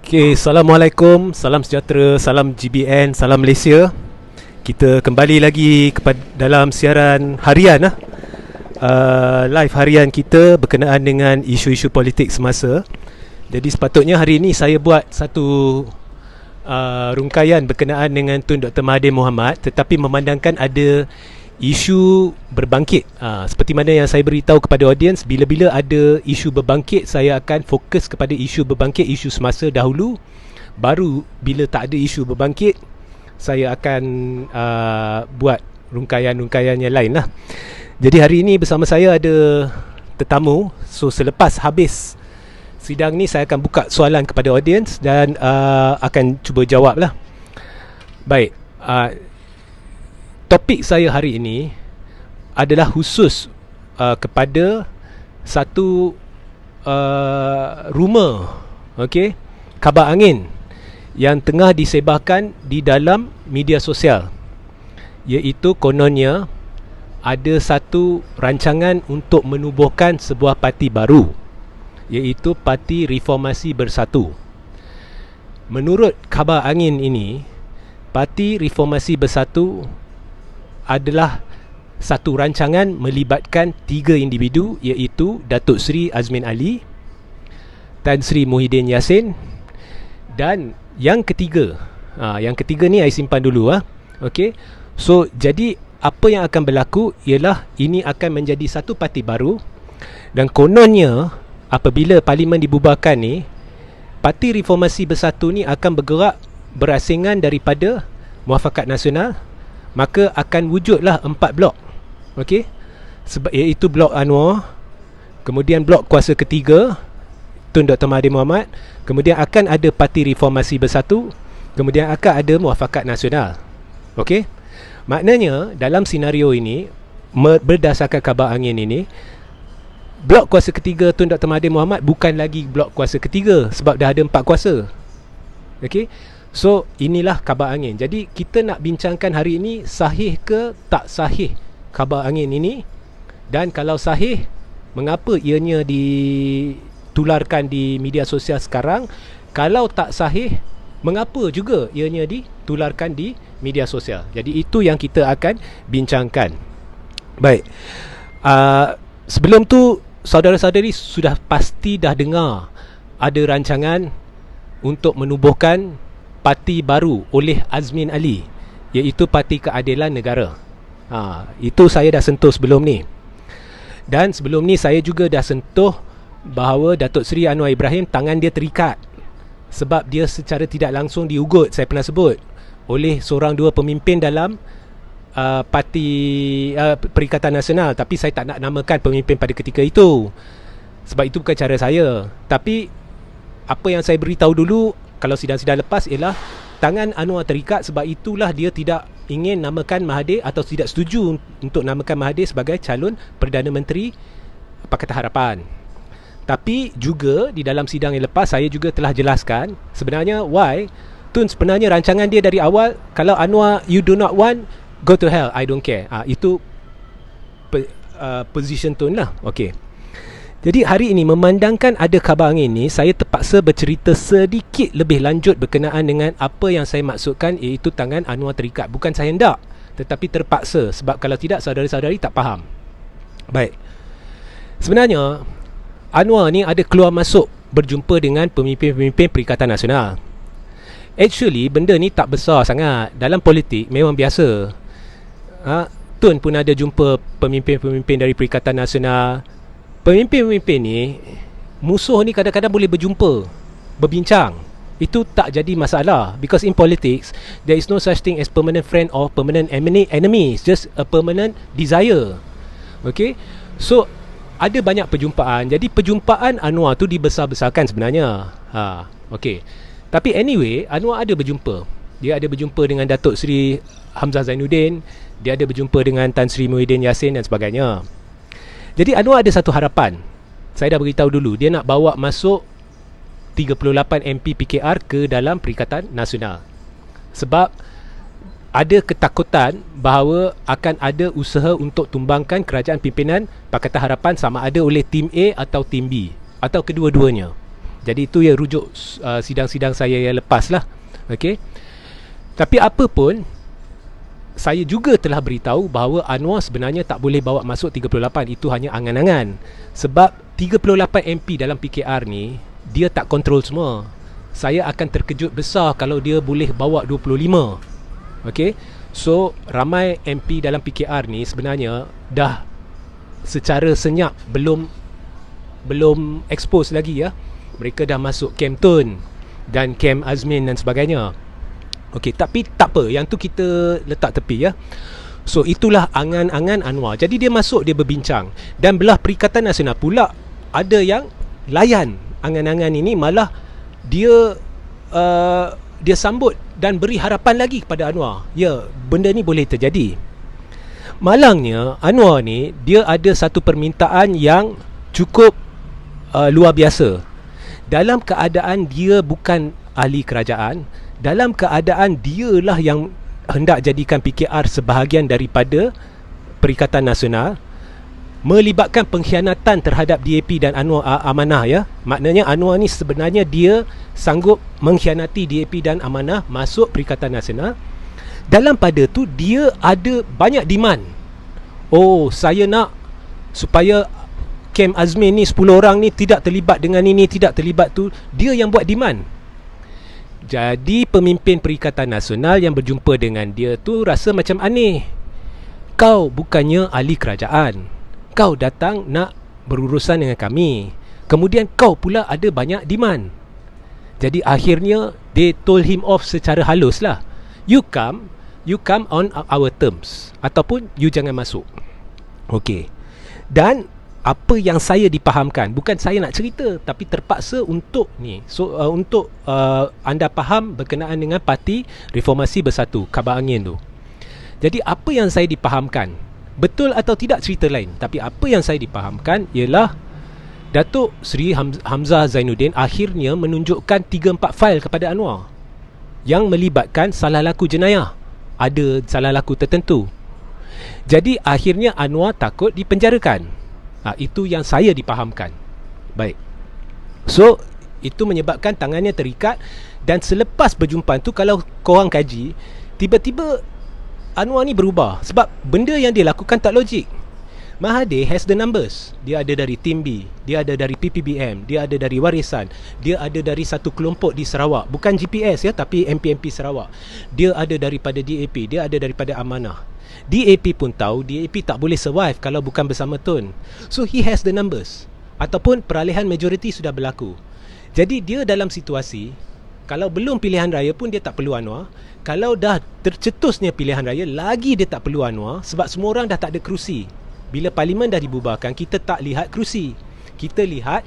Okay, Assalamualaikum, salam sejahtera, salam GBN, salam Malaysia. Kita kembali lagi dalam siaran harian live harian kita berkenaan dengan isu-isu politik semasa. Jadi sepatutnya hari ini saya buat satu rungkaian berkenaan dengan Tun Dr. Mahathir Mohamad, tetapi memandangkan ada isu berbangkit, seperti mana yang saya beritahu kepada audiens, bila-bila ada isu berbangkit, saya akan fokus kepada isu berbangkit, isu semasa dahulu. Baru bila tak ada isu berbangkit, saya akan buat rungkaian-rungkaian yang lain lah. Jadi hari ini bersama saya ada tetamu. So selepas habis sidang ni, saya akan buka soalan kepada audiens dan akan cuba jawab lah. Baik, topik saya hari ini adalah khusus kepada satu rumor, kabar angin yang tengah disebarkan di dalam media sosial, iaitu kononnya ada satu rancangan untuk menubuhkan sebuah parti baru, iaitu Parti Reformasi Bersatu. Menurut kabar angin ini, Parti Reformasi Bersatu adalah satu rancangan melibatkan 3 individu, iaitu Datuk Seri Azmin Ali, Tan Sri Muhyiddin Yassin, dan yang ketiga ni saya simpan dulu. So jadi apa yang akan berlaku ialah ini akan menjadi satu parti baru, dan kononnya apabila parlimen dibubarkan ni, Parti Reformasi Bersatu ni akan bergerak berasingan daripada Muafakat Nasional, maka akan wujudlah 4 blok. Iaitu blok Anwar, kemudian blok kuasa ketiga Tun Dr. Mahathir Mohamad, kemudian akan ada Parti Reformasi Bersatu, kemudian akan ada Muafakat Nasional. Maknanya dalam senario ini, berdasarkan kabar angin ini, blok kuasa ketiga Tun Dr. Mahathir Mohamad bukan lagi blok kuasa ketiga, sebab dah ada 4 kuasa. So inilah kabar angin. Jadi kita nak bincangkan hari ini, sahih ke tak sahih kabar angin ini, dan kalau sahih, mengapa ianya ditularkan di media sosial sekarang. Kalau tak sahih, mengapa juga ianya ditularkan di media sosial. Jadi itu yang kita akan bincangkan. Baik, sebelum tu saudara-saudari sudah pasti dah dengar ada rancangan untuk menubuhkan parti baru oleh Azmin Ali, iaitu Parti Keadilan Negara. Itu saya dah sentuh sebelum ni. Dan sebelum ni saya juga dah sentuh bahawa Datuk Seri Anwar Ibrahim, tangan dia terikat sebab dia secara tidak langsung diugut, saya pernah sebut, oleh seorang dua pemimpin dalam Parti Perikatan Nasional. Tapi saya tak nak namakan pemimpin pada ketika itu, sebab itu bukan cara saya. Tapi apa yang saya beritahu dulu, kalau sidang-sidang lepas, ialah tangan Anwar terikat, sebab itulah dia tidak ingin namakan Mahathir atau tidak setuju untuk namakan Mahathir sebagai calon Perdana Menteri Pakatan Harapan. Tapi juga di dalam sidang yang lepas, saya juga telah jelaskan sebenarnya why Tun sebenarnya rancangan dia dari awal, kalau Anwar you do not want, go to hell, I don't care. Itu position Tun lah. Jadi hari ini, memandangkan ada kabar angin ni, saya terpaksa bercerita sedikit lebih lanjut berkenaan dengan apa yang saya maksudkan, iaitu tangan Anwar terikat. Bukan saya hendak, tetapi terpaksa, sebab kalau tidak saudara-saudari tak faham. Baik, sebenarnya Anwar ni ada keluar masuk berjumpa dengan pemimpin-pemimpin Perikatan Nasional. Actually benda ni tak besar sangat. Dalam politik memang biasa. Tun pun ada jumpa pemimpin-pemimpin dari Perikatan Nasional. Pemimpin-pemimpin ni, musuh ni kadang-kadang boleh berjumpa, berbincang. Itu tak jadi masalah, because in politics there is no such thing as permanent friend or permanent enemy. It's just a permanent desire. So ada banyak perjumpaan. Jadi perjumpaan Anwar tu dibesar-besarkan sebenarnya. Tapi anyway, Anwar ada berjumpa. Dia ada berjumpa dengan Datuk Seri Hamzah Zainuddin, dia ada berjumpa dengan Tan Sri Muhyiddin Yassin dan sebagainya. Jadi Anwar ada satu harapan. Saya dah beritahu dulu, dia nak bawa masuk 38 MP PKR ke dalam Perikatan Nasional. Sebab ada ketakutan bahawa akan ada usaha untuk tumbangkan kerajaan pimpinan Pakatan Harapan, sama ada oleh tim A atau tim B, atau kedua-duanya. Jadi itu ya rujuk sidang-sidang saya yang lepas lah. Okey. Tapi apa pun, saya juga telah beritahu bahawa Anwar sebenarnya tak boleh bawa masuk 38. Itu hanya angan-angan. Sebab 38 MP dalam PKR ni, dia tak kontrol semua. Saya akan terkejut besar kalau dia boleh bawa 25. Okey. So ramai MP dalam PKR ni sebenarnya dah secara senyap belum expose lagi ya. Mereka dah masuk Kem Tun dan Kem Azmin dan sebagainya. Okey, tapi tak apa, yang tu kita letak tepi ya. So itulah angan-angan Anwar. Jadi dia masuk, dia berbincang, dan belah Perikatan Nasional pula ada yang layan angan-angan ini, malah dia dia sambut dan beri harapan lagi kepada Anwar. Ya, benda ni boleh terjadi. Malangnya Anwar ni, dia ada satu permintaan yang cukup luar biasa. Dalam keadaan dia bukan ahli kerajaan, dalam keadaan dialah yang hendak jadikan PKR sebahagian daripada Perikatan Nasional, melibatkan pengkhianatan terhadap DAP dan Anwar Amanah ya. Maknanya Anwar ni sebenarnya dia sanggup mengkhianati DAP dan Amanah masuk Perikatan Nasional. Dalam pada tu dia ada banyak demand. Oh, saya nak supaya Kem Azmin ni 10 orang ni tidak terlibat dengan ini, tidak terlibat tu. Dia yang buat demand. Jadi pemimpin Perikatan Nasional yang berjumpa dengan dia tu rasa macam aneh. Kau bukannya ahli kerajaan, kau datang nak berurusan dengan kami, kemudian kau pula ada banyak demand. Jadi akhirnya they told him off secara halus lah. You come on our terms, ataupun you jangan masuk. Okey. Dan apa yang saya dipahamkan, bukan saya nak cerita, tapi terpaksa untuk ni. So untuk anda faham berkenaan dengan Parti Reformasi Bersatu, Kabar Angin tu. Jadi apa yang saya dipahamkan, betul atau tidak cerita lain, tapi apa yang saya dipahamkan ialah Datuk Seri Hamzah Zainuddin akhirnya menunjukkan 3-4 fail kepada Anwar yang melibatkan salah laku jenayah, ada salah laku tertentu. Jadi akhirnya Anwar takut dipenjarakan. Itu yang saya dipahamkan. Baik. So itu menyebabkan tangannya terikat. Dan selepas perjumpaan tu, kalau korang kaji, tiba-tiba Anwar ni berubah. Sebab benda yang dia lakukan tak logik. Mahathir has the numbers. Dia ada dari Tim B, dia ada dari PPBM, dia ada dari Warisan, dia ada dari satu kelompok di Sarawak, bukan GPS ya, tapi MP-MP Sarawak. Dia ada daripada DAP, dia ada daripada Amanah. DAP pun tahu DAP tak boleh survive kalau bukan bersama Tun. So he has the numbers. Ataupun peralihan majoriti sudah berlaku. Jadi dia dalam situasi, kalau belum pilihan raya pun dia tak perlu Anwar. Kalau dah tercetusnya pilihan raya, lagi dia tak perlu Anwar. Sebab semua orang dah tak ada kerusi. Bila parlimen dah dibubarkan, kita tak lihat kerusi, kita lihat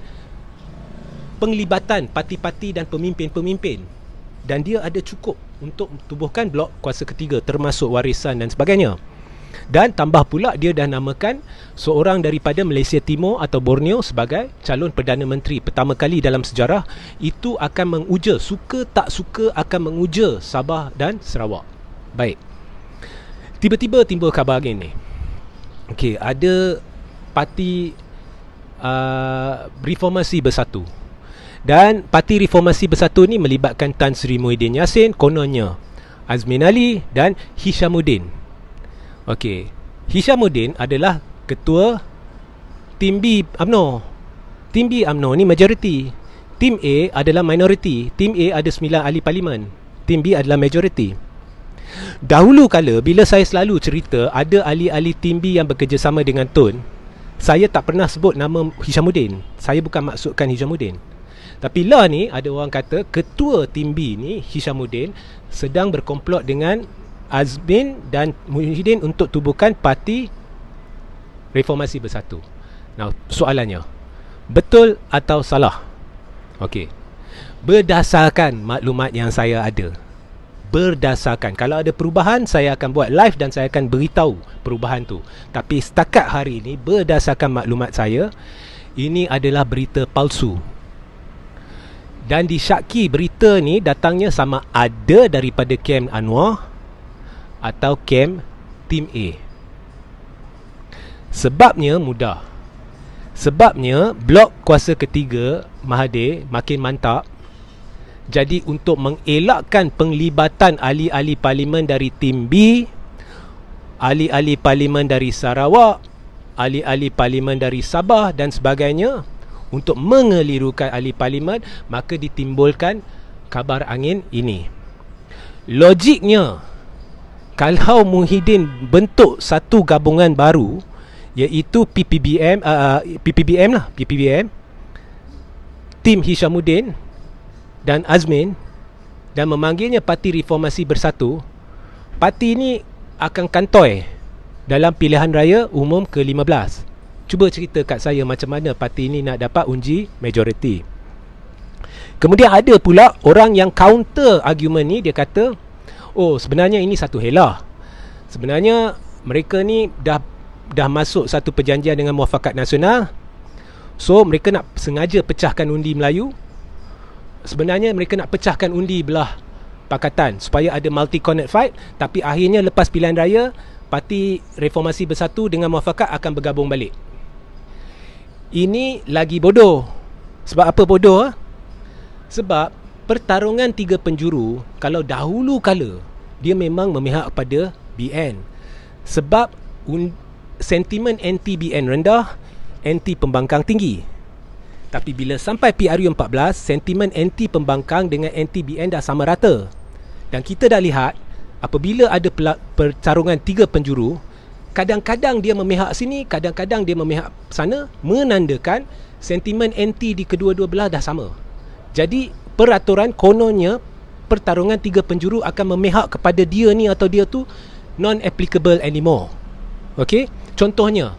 penglibatan parti-parti dan pemimpin-pemimpin. Dan dia ada cukup untuk tubuhkan blok kuasa ketiga, termasuk Warisan dan sebagainya. Dan tambah pula dia dah namakan seorang daripada Malaysia Timur atau Borneo sebagai calon Perdana Menteri pertama kali dalam sejarah. Itu akan menguja, suka tak suka akan menguja Sabah dan Sarawak. Baik. Tiba-tiba timbul khabar ni. Okey, ada Parti Reformasi Bersatu. Dan Parti Reformasi Bersatu ni melibatkan Tan Sri Muhyiddin Yassin, kononnya Azmin Ali dan Hishamuddin. Okey, Hishamuddin adalah ketua Tim B UMNO. Tim B UMNO ni majoriti. Tim A adalah minoriti. Tim A ada 9 ahli parlimen. Tim B adalah majoriti. Dahulu kala bila saya selalu cerita ada ahli-ahli Tim B yang bekerjasama dengan Tun, saya tak pernah sebut nama Hishamuddin. Saya bukan maksudkan Hishamuddin. Tapi lah ni ada orang kata ketua Tim B ni, Hishamuddin, sedang berkomplot dengan Azmin dan Muhyiddin untuk tubuhkan Parti Reformasi Bersatu. Nah, soalannya, betul atau salah? Okey. Berdasarkan maklumat yang saya ada, berdasarkan, kalau ada perubahan saya akan buat live dan saya akan beritahu perubahan tu. Tapi setakat hari ini, berdasarkan maklumat saya, ini adalah berita palsu. Dan disyaki berita ni datangnya sama ada daripada Kem Anwar atau Kem Tim A. Sebabnya mudah. Sebabnya blok kuasa ketiga Mahathir makin mantap. Jadi untuk mengelakkan penglibatan ahli-ahli parlimen dari tim B, ahli-ahli parlimen dari Sarawak, ahli-ahli parlimen dari Sabah dan sebagainya, untuk mengelirukan ahli parlimen, maka ditimbulkan kabar angin ini. Logiknya, kalau Muhyiddin bentuk satu gabungan baru, iaitu PPBM, Tim Hishamuddin dan Azmin, dan memanggilnya Parti Reformasi Bersatu, parti ini akan kantoi dalam pilihan raya umum ke-15. Cuba cerita kat saya macam mana parti ini nak dapat unji majoriti. Kemudian ada pula orang yang counter argument ni, dia kata, oh sebenarnya ini satu helah. Sebenarnya mereka ni dah masuk satu perjanjian dengan Muafakat Nasional. So mereka nak sengaja pecahkan undi Melayu. Sebenarnya mereka nak pecahkan undi belah Pakatan supaya ada multi-cornet fight. Tapi akhirnya lepas pilihan raya, Parti Reformasi Bersatu dengan Muafakat akan bergabung balik. Ini lagi bodoh. Sebab apa bodoh? Sebab pertarungan tiga penjuru, kalau dahulu kala, dia memang memihak pada BN. Sebab sentimen anti-BN rendah, anti-pembangkang tinggi. Tapi bila sampai PRU14, sentimen anti-pembangkang dengan anti-BN dah sama rata. Dan kita dah lihat, apabila ada pertarungan tiga penjuru, kadang-kadang dia memihak sini, kadang-kadang dia memihak sana, menandakan sentimen anti di kedua-dua belah dah sama. Jadi peraturan kononnya pertarungan tiga penjuru akan memihak kepada dia ni atau dia tu non-applicable anymore. Okey, contohnya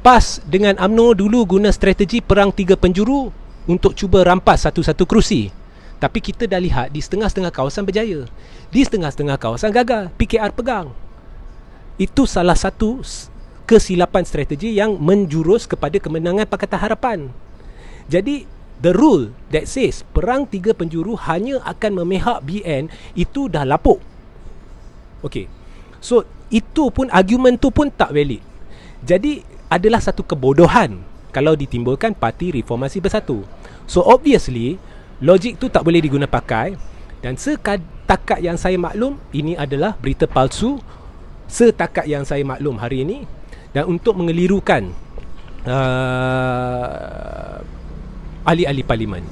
PAS dengan UMNO dulu guna strategi perang tiga penjuru untuk cuba rampas satu-satu kerusi. Tapi kita dah lihat di setengah-setengah kawasan berjaya, di setengah-setengah kawasan gagal, PKR pegang. Itu salah satu kesilapan strategi yang menjurus kepada kemenangan Pakatan Harapan. Jadi the rule that says perang tiga penjuru hanya akan memihak BN, itu dah lapuk. Okey, so itu pun, argument tu pun tak valid. Jadi adalah satu kebodohan kalau ditimbulkan Parti Reformasi Bersatu. So obviously logik tu tak boleh diguna pakai. Dan setakat yang saya maklum, ini adalah berita palsu. Setakat yang saya maklum hari ini. Dan untuk mengelirukan ahli-ahli parlimen.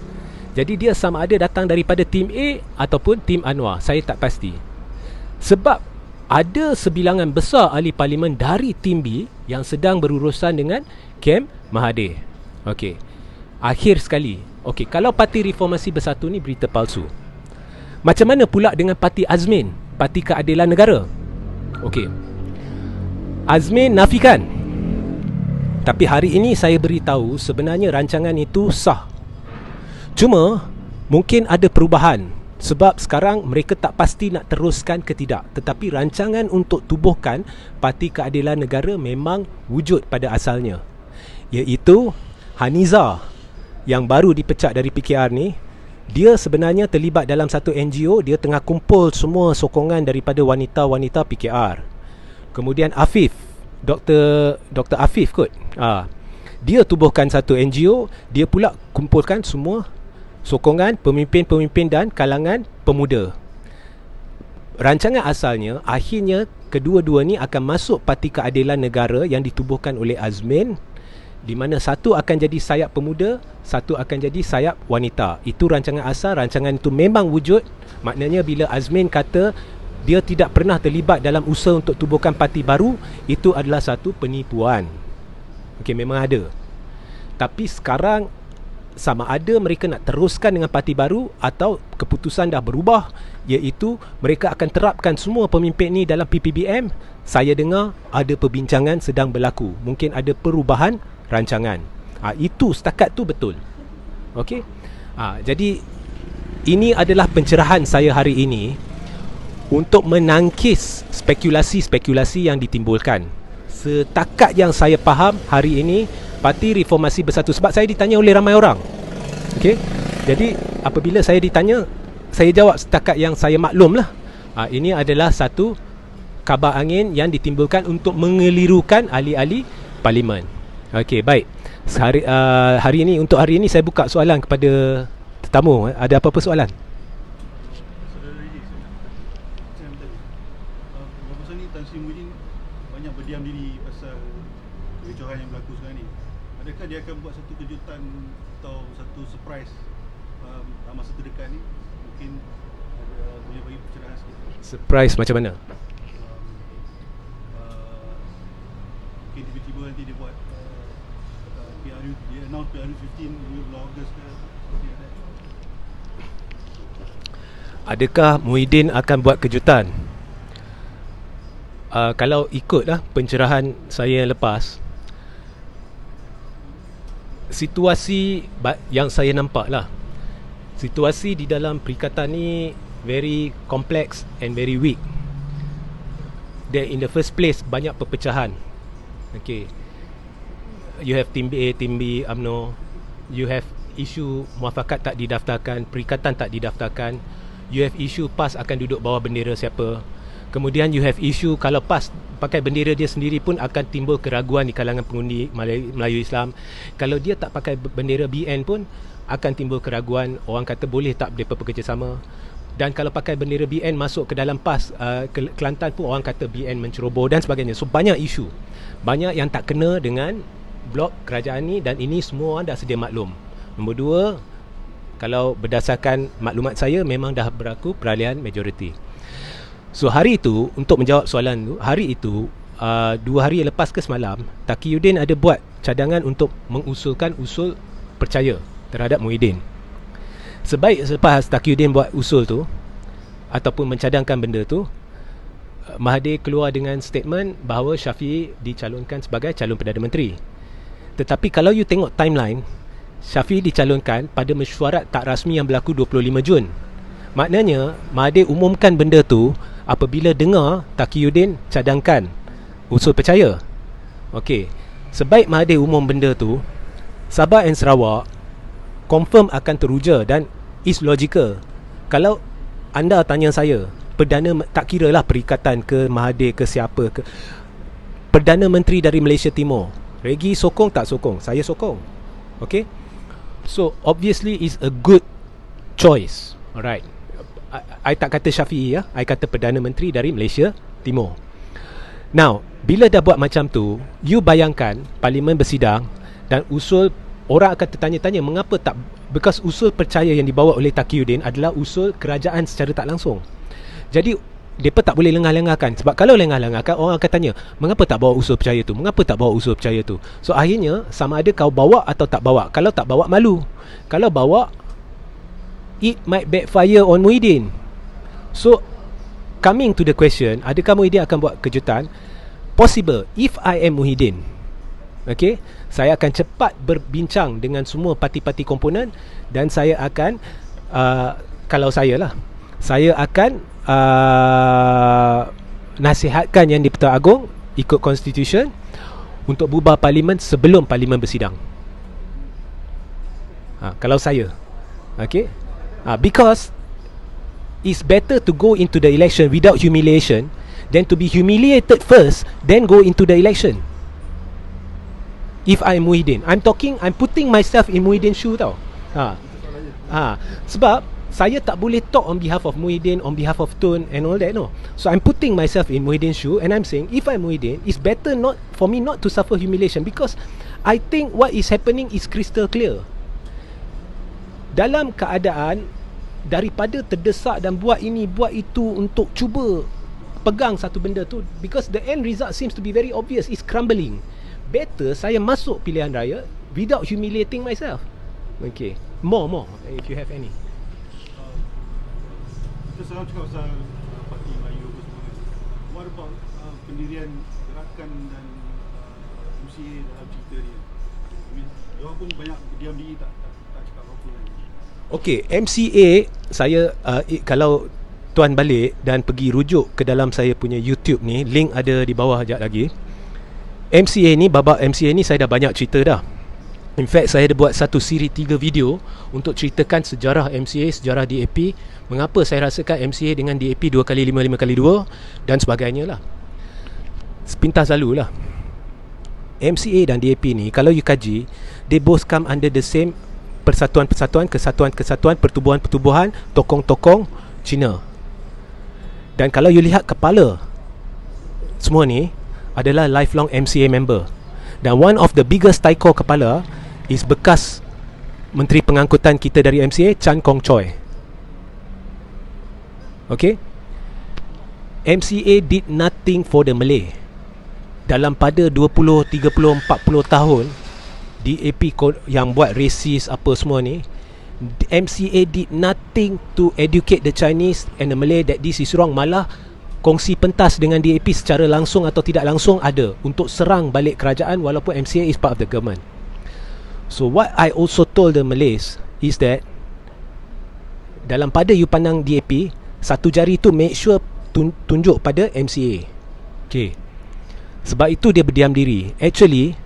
Jadi dia sama ada datang daripada tim A ataupun tim Anwar, saya tak pasti. Sebab ada sebilangan besar ahli parlimen dari tim B yang sedang berurusan dengan kem Mahathir. Okey, akhir sekali, okey, kalau Parti Reformasi Bersatu ni berita palsu, macam mana pula dengan Parti Azmin, Parti Keadilan Negara? Okey, Azmin nafikan. Tapi hari ini saya beritahu sebenarnya rancangan itu sah. Cuma mungkin ada perubahan. Sebab sekarang mereka tak pasti nak teruskan ke tidak. Tetapi rancangan untuk tubuhkan Parti Keadilan Negara memang wujud pada asalnya. Iaitu Haniza yang baru dipecat dari PKR ni, dia sebenarnya terlibat dalam satu NGO. Dia tengah kumpul semua sokongan daripada wanita-wanita PKR. Kemudian Afif, Dr. Afif kot, dia tubuhkan satu NGO. Dia pula kumpulkan semua sokongan pemimpin-pemimpin dan kalangan pemuda. Rancangan asalnya, akhirnya kedua-dua ni akan masuk Parti Keadilan Negara yang ditubuhkan oleh Azmin, di mana satu akan jadi sayap pemuda, satu akan jadi sayap wanita. Itu rancangan asal. Rancangan itu memang wujud. Maknanya bila Azmin kata dia tidak pernah terlibat dalam usaha untuk tubuhkan parti baru, itu adalah satu penipuan. Okey, memang ada. Tapi sekarang sama ada mereka nak teruskan dengan parti baru atau keputusan dah berubah, iaitu mereka akan terapkan semua pemimpin ni dalam PPBM. Saya dengar ada perbincangan sedang berlaku. Mungkin ada perubahan rancangan. Itu setakat tu betul. Okey. Jadi ini adalah pencerahan saya hari ini untuk menangkis spekulasi-spekulasi yang ditimbulkan. Setakat yang saya faham hari ini, Parti Reformasi Bersatu, sebab saya ditanya oleh ramai orang. Okey. Jadi apabila saya ditanya, saya jawab setakat yang saya maklum lah. Ini adalah satu kabar angin yang ditimbulkan untuk mengelirukan ahli-ahli parlimen. Okey, baik. Hari ini, untuk hari ini saya buka soalan kepada tetamu. Ada apa-apa soalan? Saudara Ridi, saya nak tanya. Beberapa masa ni Tan Sri Muhyiddin banyak berdiam diri pasal kecohan yang berlaku sekarang ni. Adakah dia akan buat satu kejutan atau satu surprise dalam masa terdekat ni? Mungkin boleh bagi pencerahan sikit. Surprise macam mana? Mungkin tiba-tiba nanti dia buat PRU, dia announce PRU 15 bulan Ogos ke, seperti ada. Adakah Muhyiddin akan buat kejutan? Kalau ikutlah pencerahan saya yang lepas, situasi yang saya nampak lah, situasi di dalam perikatan ni very complex and very weak. There in the first place banyak perpecahan. Okay, you have Tim A, Tim B, UMNO. You have isu muafakat tak didaftarkan, perikatan tak didaftarkan. You have isu PAS akan duduk bawah bendera siapa. Kemudian you have isu kalau PAS pakai bendera dia sendiri pun akan timbul keraguan di kalangan pengundi Melayu Islam. Kalau dia tak pakai bendera BN pun akan timbul keraguan. Orang kata boleh tak mereka bekerjasama. Dan kalau pakai bendera BN masuk ke dalam PAS Kelantan pun orang kata BN menceroboh dan sebagainya. So banyak isu, banyak yang tak kena dengan blok kerajaan ni, dan ini semua orang dah sedia maklum. Nombor dua, kalau berdasarkan maklumat saya, memang dah berlaku peralihan majoriti. So hari itu, untuk menjawab soalan tu, hari itu 2 hari lepas ke semalam, Taqiyuddin ada buat cadangan untuk mengusulkan usul percaya terhadap Muhyiddin. Sebaik selepas Taqiyuddin buat usul tu ataupun mencadangkan benda tu, Mahathir keluar dengan statement bahawa Shafie dicalonkan sebagai calon Perdana Menteri. Tetapi kalau you tengok timeline, Shafie dicalonkan pada mesyuarat tak rasmi yang berlaku 25 Jun. Maknanya Mahathir umumkan benda tu apabila dengar Taqiyuddin cadangkan usul percaya. Okey, sebaik Mahathir umum benda tu, Sabah dan Sarawak confirm akan teruja dan is logical. Kalau anda tanya saya, Perdana, tak kira lah perikatan ke Mahathir ke siapa ke, Perdana Menteri dari Malaysia Timur, Regi sokong tak sokong? Saya sokong. Okay, so obviously is a good choice. Alright, I tak kata Shafie ya, I kata Perdana Menteri dari Malaysia Timur. Now, bila dah buat macam tu, you bayangkan parlimen bersidang dan usul, orang akan tertanya-tanya mengapa tak, because usul percaya yang dibawa oleh Taqiyuddin adalah usul kerajaan secara tak langsung. Jadi mereka tak boleh lengah-lengahkan. Sebab kalau lengah-lengahkan, orang akan tanya, mengapa tak bawa usul percaya tu? Mengapa tak bawa usul percaya tu? So akhirnya sama ada kau bawa atau tak bawa. Kalau tak bawa, malu. Kalau bawa, it might backfire on Muhyiddin. So coming to the question, adakah Muhyiddin akan buat kejutan? Possible. If I am Muhyiddin, okay, saya akan cepat berbincang dengan semua parti-parti komponen, dan saya akan kalau saya lah, saya akan nasihatkan Yang di-Pertuan Agong ikut Constitution untuk bubar parlimen sebelum parlimen bersidang. Kalau saya, okay, because it's better to go into the election without humiliation than to be humiliated first then go into the election. If I'm Muhyiddin, I'm putting myself in Muhyiddin's shoe tau. Sebab saya tak boleh talk on behalf of Muhyiddin, on behalf of Tun and all that, no. So I'm putting myself in Muhyiddin's shoe, and I'm saying if I'm Muhyiddin, it's better not for me not to suffer humiliation, because I think what is happening is crystal clear. Dalam keadaan daripada terdesak dan buat ini buat itu untuk cuba pegang satu benda tu, because the end result seems to be very obvious, is crumbling. Better saya masuk pilihan raya without humiliating myself. Okay, more if you have any. Kita sekarang cakap pasal parti Melayu apa semua. What about pendirian gerakan dan MCA dalam cerita ni? I mean, diorang pun banyak diam diri, tak cakap apa-apa kan. Okay, MCA saya kalau tuan balik dan pergi rujuk ke dalam saya punya YouTube ni, link ada di bawah sekejap lagi. MCA ni, babak MCA ni saya dah banyak cerita dah. In fact, saya ada buat satu siri 3 video untuk ceritakan sejarah MCA, sejarah DAP, mengapa saya rasakan MCA dengan DAP 2x5, 5x2 dan sebagainya lah. Sepintas lalu lah. MCA dan DAP ni, kalau you kaji, they both come under the same persatuan-persatuan, kesatuan-kesatuan, pertubuhan-pertubuhan, tokong-tokong Cina. Dan kalau you lihat kepala semua ni adalah lifelong MCA member. Dan one of the biggest taiko kepala is bekas Menteri Pengangkutan kita dari MCA, Chan Kong Choi. Okay, MCA did nothing for the Malay. Dalam pada 20, 30, 40 tahun DAP yang buat racist apa semua ni, MCA did nothing to educate the Chinese and the Malay that this is wrong. Malah kongsi pentas dengan DAP secara langsung atau tidak langsung ada untuk serang balik kerajaan, walaupun MCA is part of the government. So what I also told the Malays is that dalam pada you pandang DAP, satu jari tu make sure tunjuk pada MCA. Okay, sebab itu dia berdiam diri. Actually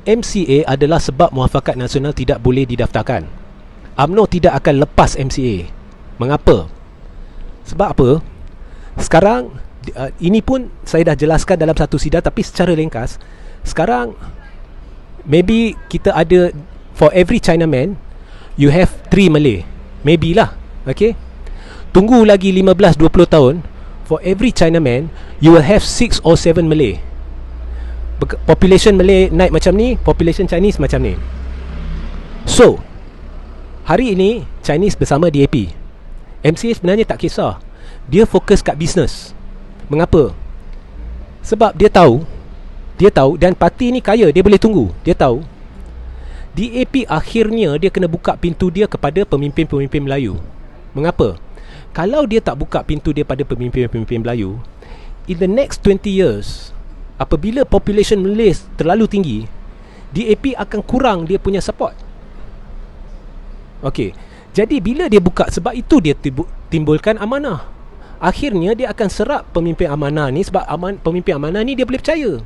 MCA adalah sebab Muafakat Nasional tidak boleh didaftarkan. UMNO tidak akan lepas MCA. Mengapa? Sebab apa? Sekarang ini pun saya dah jelaskan dalam satu sidang, tapi secara ringkas. Sekarang maybe kita ada, for every Chinaman you have 3 Malay. Maybe lah. Okay, tunggu lagi 15-20 tahun, for every Chinaman you will have 6 or 7 Malay. Population Malay naik macam ni, population Chinese macam ni. So hari ini Chinese bersama DAP. MCA sebenarnya tak kisah. Dia fokus kat bisnes. Mengapa? Sebab dia tahu dan parti ni kaya, dia boleh tunggu. Dia tahu DAP akhirnya dia kena buka pintu dia kepada pemimpin-pemimpin Melayu. Mengapa? Kalau dia tak buka pintu dia pada pemimpin-pemimpin Melayu, in the next 20 years, apabila population Malay terlalu tinggi, DAP akan kurang dia punya support. Okey, jadi bila dia buka, sebab itu dia timbulkan amanah. Akhirnya dia akan serap pemimpin amanah ni, sebab pemimpin amanah ni dia boleh percaya.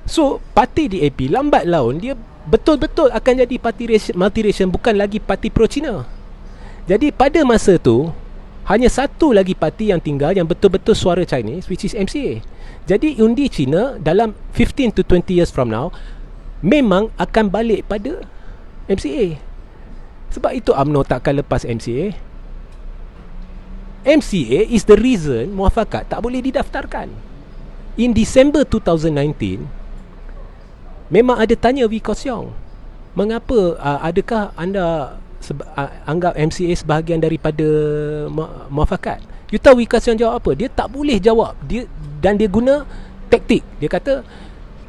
So parti DAP lambat laun dia betul-betul akan jadi parti multiracial, bukan lagi parti pro-Cina. Jadi pada masa tu hanya satu lagi parti yang tinggal yang betul-betul suara Chinese, which is MCA. Jadi undi Cina dalam 15 to 20 years from now memang akan balik pada MCA. Sebab itu UMNO takkan lepas MCA. MCA is the reason Muafakat tak boleh didaftarkan. In December 2019 memang ada tanya Wee Koh Siong, mengapa adakah anda anggap MCA sebahagian daripada Muafakat? You tahu Wee Koh Siong jawab apa? Dia tak boleh jawab. Dia guna taktik. Dia kata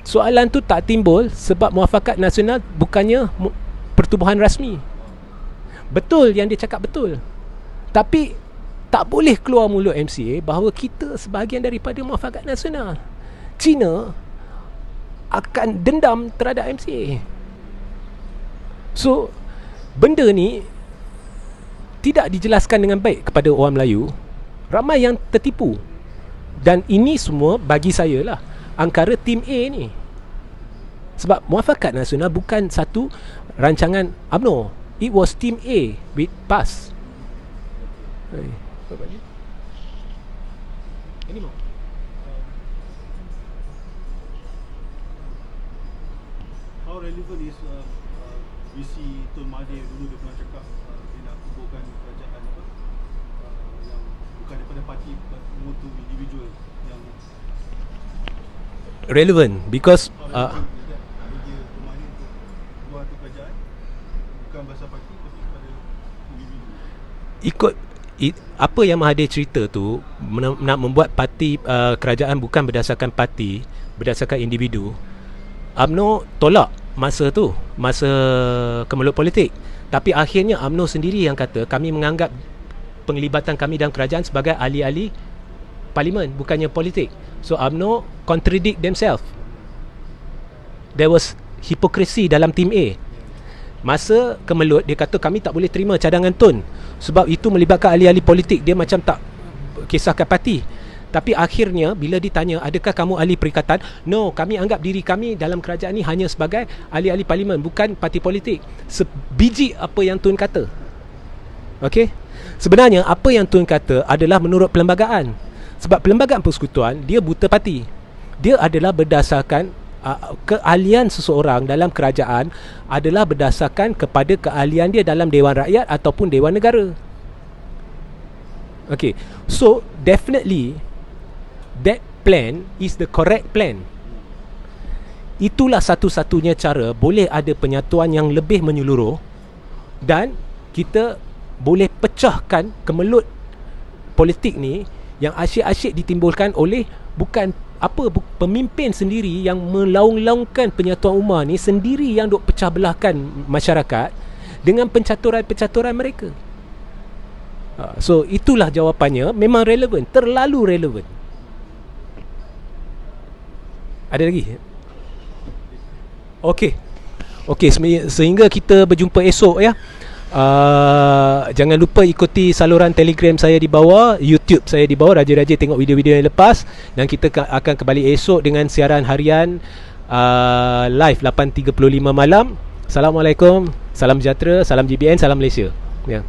soalan tu tak timbul sebab Muafakat Nasional bukannya pertubuhan rasmi. Betul yang dia cakap betul. Tapi tak boleh keluar mulut MCA bahawa kita sebahagian daripada Muafakat Nasional. China akan dendam terhadap MCA. So benda ni tidak dijelaskan dengan baik kepada orang Melayu. Ramai yang tertipu. Dan ini semua bagi saya lah angkara tim A ni. Sebab Muafakat Nasional bukan satu rancangan UMNO. It was team A with PAS. Ini mau how relevant is visi Tun Mahathir dulu dia pernah cakap dia nak kuburkan kerajaan yang bukan daripada parti mutu individual yang relevant because bagi Tun Mahathir untuk kuburkan kerajaan bukan bahasa parti tapi kepada individu. ikut apa yang Mahathir cerita tu, nak membuat parti kerajaan bukan berdasarkan parti, berdasarkan individu. UMNO tolak masa tu, masa kemelut politik. Tapi akhirnya UMNO sendiri yang kata kami menganggap penglibatan kami dalam kerajaan sebagai ahli-ahli parlimen, bukannya politik. So UMNO contradict themselves. There was hypocrisy dalam tim A. Masa kemelut dia kata kami tak boleh terima cadangan Tun sebab itu melibatkan ahli-ahli politik. Dia macam tak kisahkan parti. Tapi akhirnya bila ditanya adakah kamu ahli perikatan, no, kami anggap diri kami dalam kerajaan ni hanya sebagai ahli-ahli parlimen, bukan parti politik. Sebiji apa yang Tun kata. Okey, sebenarnya apa yang Tun kata adalah menurut perlembagaan. Sebab perlembagaan persekutuan dia buta parti. Dia adalah berdasarkan keahlian seseorang dalam kerajaan adalah berdasarkan kepada keahlian dia dalam Dewan Rakyat ataupun Dewan Negara. Okay, so definitely that plan is the correct plan. Itulah satu-satunya cara boleh ada penyatuan yang lebih menyeluruh dan kita boleh pecahkan kemelut politik ni yang asyik-asyik ditimbulkan oleh bukan pemimpin sendiri yang melaung-laungkan penyatuan ummah ni sendiri yang duk pecah belahkan masyarakat dengan pencaturan-pencaturan mereka. So itulah jawapannya, memang relevan, terlalu relevan. Ada lagi? Okey, sehingga kita berjumpa esok ya. Jangan lupa ikuti saluran Telegram saya di bawah, YouTube saya di bawah, rajin-rajin tengok video-video yang lepas. Dan kita akan kembali esok dengan siaran harian live 8.35 malam. Assalamualaikum, salam sejahtera, salam GBN, salam Malaysia ya.